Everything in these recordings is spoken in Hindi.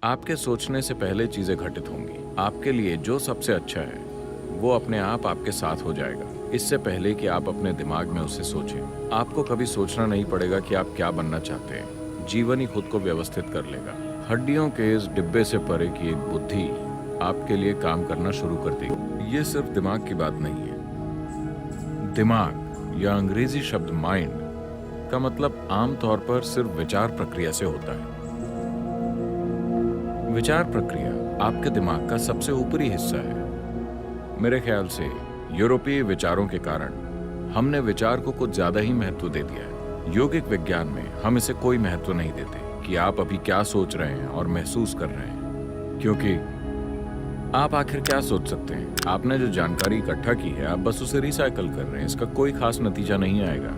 आपके सोचने से पहले चीजें घटित होंगी। आपके लिए जो सबसे अच्छा है वो अपने आप आपके साथ हो जाएगा, इससे पहले कि आप अपने दिमाग में उसे सोचें। आपको कभी सोचना नहीं पड़ेगा कि आप क्या बनना चाहते हैं, जीवन ही खुद को व्यवस्थित कर लेगा। हड्डियों के इस डिब्बे से परे की एक बुद्धि आपके लिए काम करना शुरू कर देगी। ये सिर्फ दिमाग की बात नहीं है। दिमाग या अंग्रेजी शब्द माइंड का मतलब आमतौर पर सिर्फ विचार प्रक्रिया से होता है। विचार प्रक्रिया आपके दिमाग का सबसे ऊपरी हिस्सा है। मेरे ख्याल से यूरोपीय विचारों के कारण हमने विचार को कुछ ज्यादा ही महत्व दे दिया है। योगिक विज्ञान में हम इसे कोई महत्व नहीं देते कि आप अभी क्या सोच रहे हैं और महसूस कर रहे हैं, क्योंकि आप आखिर क्या सोच सकते हैं। आपने जो जानकारी इकट्ठा की है आप बस उसे रिसाइकल कर रहे हैं, इसका कोई खास नतीजा नहीं आएगा।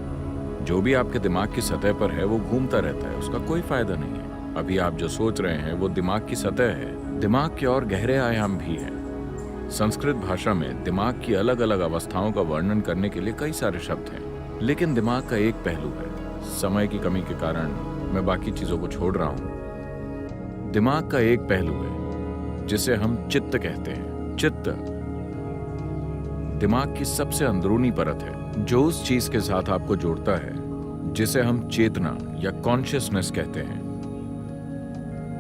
जो भी आपके दिमाग की सतह पर है वो घूमता रहता है, उसका कोई फायदा नहीं है। अभी आप जो सोच रहे हैं वो दिमाग की सतह है। दिमाग के और गहरे आयाम भी हैं। संस्कृत भाषा में दिमाग की अलग अलग अवस्थाओं का वर्णन करने के लिए कई सारे शब्द हैं, लेकिन दिमाग का एक पहलू है। समय की कमी के कारण मैं बाकी चीजों को छोड़ रहा हूं। दिमाग का एक पहलू है जिसे हम चित्त कहते हैं। चित्त दिमाग की सबसे अंदरूनी परत है, जो उस चीज के साथ आपको जोड़ता है जिसे हम चेतना या कॉन्शियसनेस कहते हैं।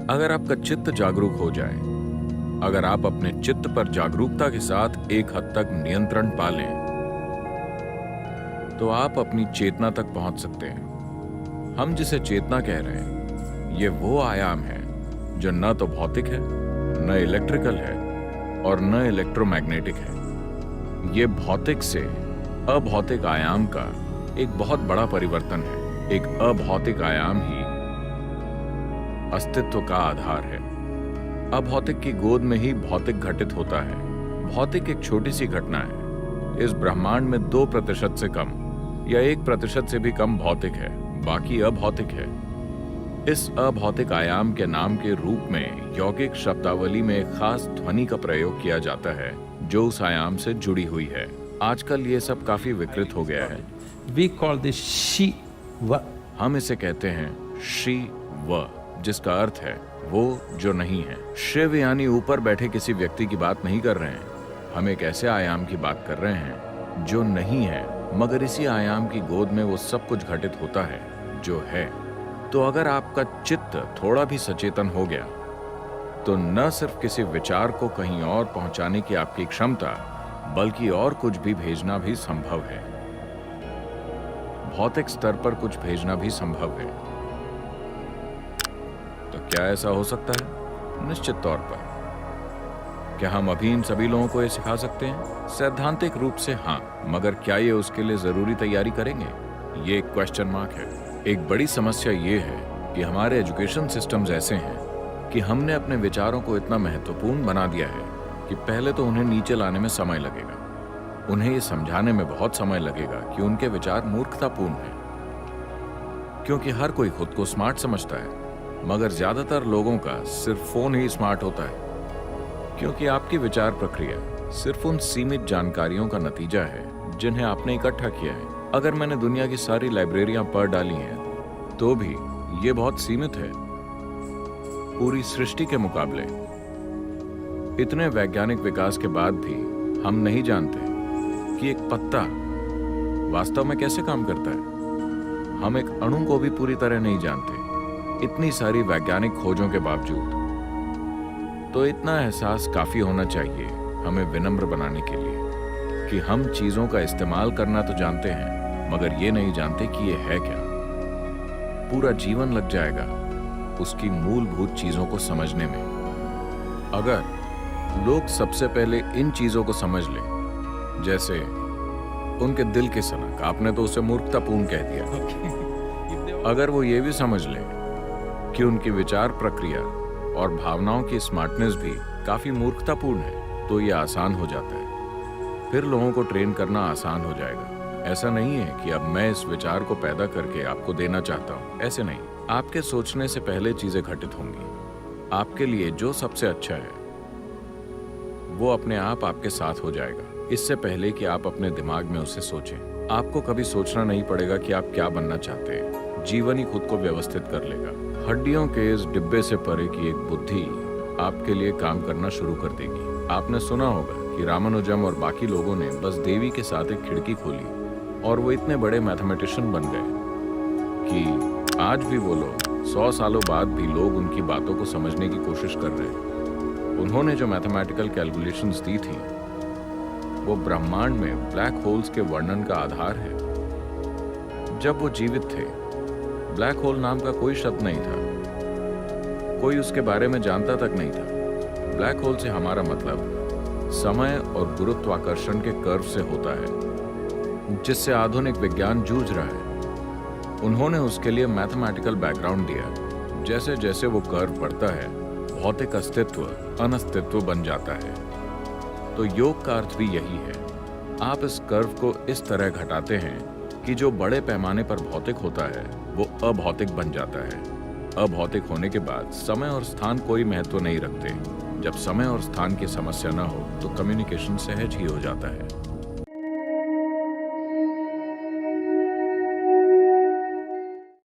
अगर आपका चित्त जागरूक हो जाए, अगर आप अपने चित्त पर जागरूकता के साथ एक हद तक नियंत्रण पा लें, तो आप अपनी चेतना तक पहुंच सकते हैं। हम जिसे चेतना कह रहे हैं ये वो आयाम है जो न तो भौतिक है, न इलेक्ट्रिकल है और न इलेक्ट्रोमैग्नेटिक है। ये भौतिक से अभौतिक आयाम का एक बहुत बड़ा परिवर्तन है। एक अभौतिक आयाम ही अस्तित्व का आधार है। अभौतिक की गोद में ही भौतिक घटित होता है। भौतिक एक छोटी सी घटना है। इस ब्रह्मांड में 2% से कम या 1% से भी कम भौतिक है, बाकी अभौतिक है। इस अभौतिक आयाम के नाम के रूप में यौगिक शब्दावली में एक खास ध्वनि का प्रयोग किया जाता है जो उस आयाम से जुड़ी हुई है। आजकल ये सब काफी विकृत हो गया है। We call this Shiva. हम इसे कहते हैं शिव, जिसका अर्थ है वो जो नहीं है। शिव यानी ऊपर बैठे किसी व्यक्ति की बात नहीं कर रहे हैं। हम एक ऐसे आयाम की बात कर रहे हैं जो नहीं है, मगर इसी आयाम की गोद में वो सब कुछ घटित होता है जो है। तो अगर आपका चित्त थोड़ा भी सचेतन हो गया तो न सिर्फ किसी विचार को कहीं और पहुंचाने की आपकी क्षमता, बल्कि और कुछ भी भेजना भी संभव है। भौतिक स्तर पर कुछ भेजना भी संभव है। तो क्या ऐसा हो सकता है? निश्चित तौर पर। क्या हम अभी इन सभी लोगों को ये सिखा सकते हैं? सैद्धांतिक रूप से हाँ, मगर क्या ये उसके लिए जरूरी तैयारी करेंगे? ये एक क्वेश्चन मार्क है। एक बड़ी समस्या ये है कि हमारे एजुकेशन सिस्टम्स ऐसे हैं कि हमने अपने विचारों को इतना महत्वपूर्ण बना दिया है कि पहले तो उन्हें नीचे लाने में समय लगेगा। उन्हें ये समझाने में बहुत समय लगेगा कि उनके विचार मूर्खतापूर्ण हैं, क्योंकि हर कोई खुद को स्मार्ट समझता है, मगर ज्यादातर लोगों का सिर्फ फोन ही स्मार्ट होता है, क्योंकि आपकी विचार प्रक्रिया सिर्फ उन सीमित जानकारियों का नतीजा है जिन्हें आपने इकट्ठा किया है। अगर मैंने दुनिया की सारी लाइब्रेरियां पढ़ डाली हैं तो भी ये बहुत सीमित है। पूरी सृष्टि के मुकाबले इतने वैज्ञानिक विकास के बाद भी हम नहीं जानते कि एक पत्ता वास्तव में कैसे काम करता है। हम एक अणु को भी पूरी तरह नहीं जानते, इतनी सारी वैज्ञानिक खोजों के बावजूद। तो इतना एहसास काफी होना चाहिए हमें विनम्र बनाने के लिए कि हम चीजों का इस्तेमाल करना तो जानते हैं, मगर ये नहीं जानते कि ये है क्या। पूरा जीवन लग जाएगा उसकी मूलभूत चीजों को समझने में। अगर लोग सबसे पहले इन चीजों को समझ लें, जैसे उनके दिल की सनक, आपने तो उसे मूर्खतापूर्ण कह दिया। अगर वो ये भी समझ लें कि उनकी विचार प्रक्रिया और भावनाओं की स्मार्टनेस भी काफी मूर्खतापूर्ण है, तो ये आसान हो जाता है। फिर लोगों को ट्रेन करना आसान हो जाएगा। ऐसा नहीं है कि अब मैं इस विचार को पैदा करके आपको देना चाहता हूं, ऐसे नहीं। आपके सोचने से पहले चीजें घटित होंगी। आपके लिए जो सबसे अच्छा है वो अपने आप आपके साथ हो जाएगा, इससे पहले कि आप अपने दिमाग में उसे सोचें। आपको कभी सोचना नहीं पड़ेगा कि आप क्या बनना चाहते हैं, जीवन ही खुद को व्यवस्थित कर लेगा। हड्डियों के इस डिब्बे से परे की एक बुद्धि आपके लिए काम करना शुरू कर देगी। आपने सुना होगा कि रामानुजम और बाकी लोगों ने बस देवी के साथ एक खिड़की खोली और वो इतने बड़े मैथमेटिशियन बन गए कि आज भी वो लोग 100 सालों बाद भी लोग उनकी बातों को समझने की कोशिश कर रहे हैं। उन्होंने जो मैथमेटिकल कैलकुलेशंस दी थी वो ब्रह्मांड में ब्लैक होल्स के वर्णन का आधार है। जब वो जीवित थे, ब्लैक होल नाम का कोई शब्द नहीं था, कोई उसके बारे में जानता तक नहीं था। ब्लैक होल से हमारा मतलब समय और गुरुत्वाकर्षण के कर्व से होता है, जिससे आधुनिक विज्ञान जूझ रहा है। उन्होंने उसके लिए मैथमेटिकल बैकग्राउंड दिया। जैसे जैसे वो कर्व बढ़ता है, भौतिक अस्तित्व अनस्तित्व बन जाता है। तो योग का अर्थ भी यही है। आप इस कर्व को इस तरह घटाते हैं कि जो बड़े पैमाने पर भौतिक होता है वो अभौतिक बन जाता है। अभौतिक होने के बाद समय और स्थान कोई महत्व नहीं रखते। जब समय और स्थान की समस्या न हो तो कम्युनिकेशन सहज ही हो जाता है।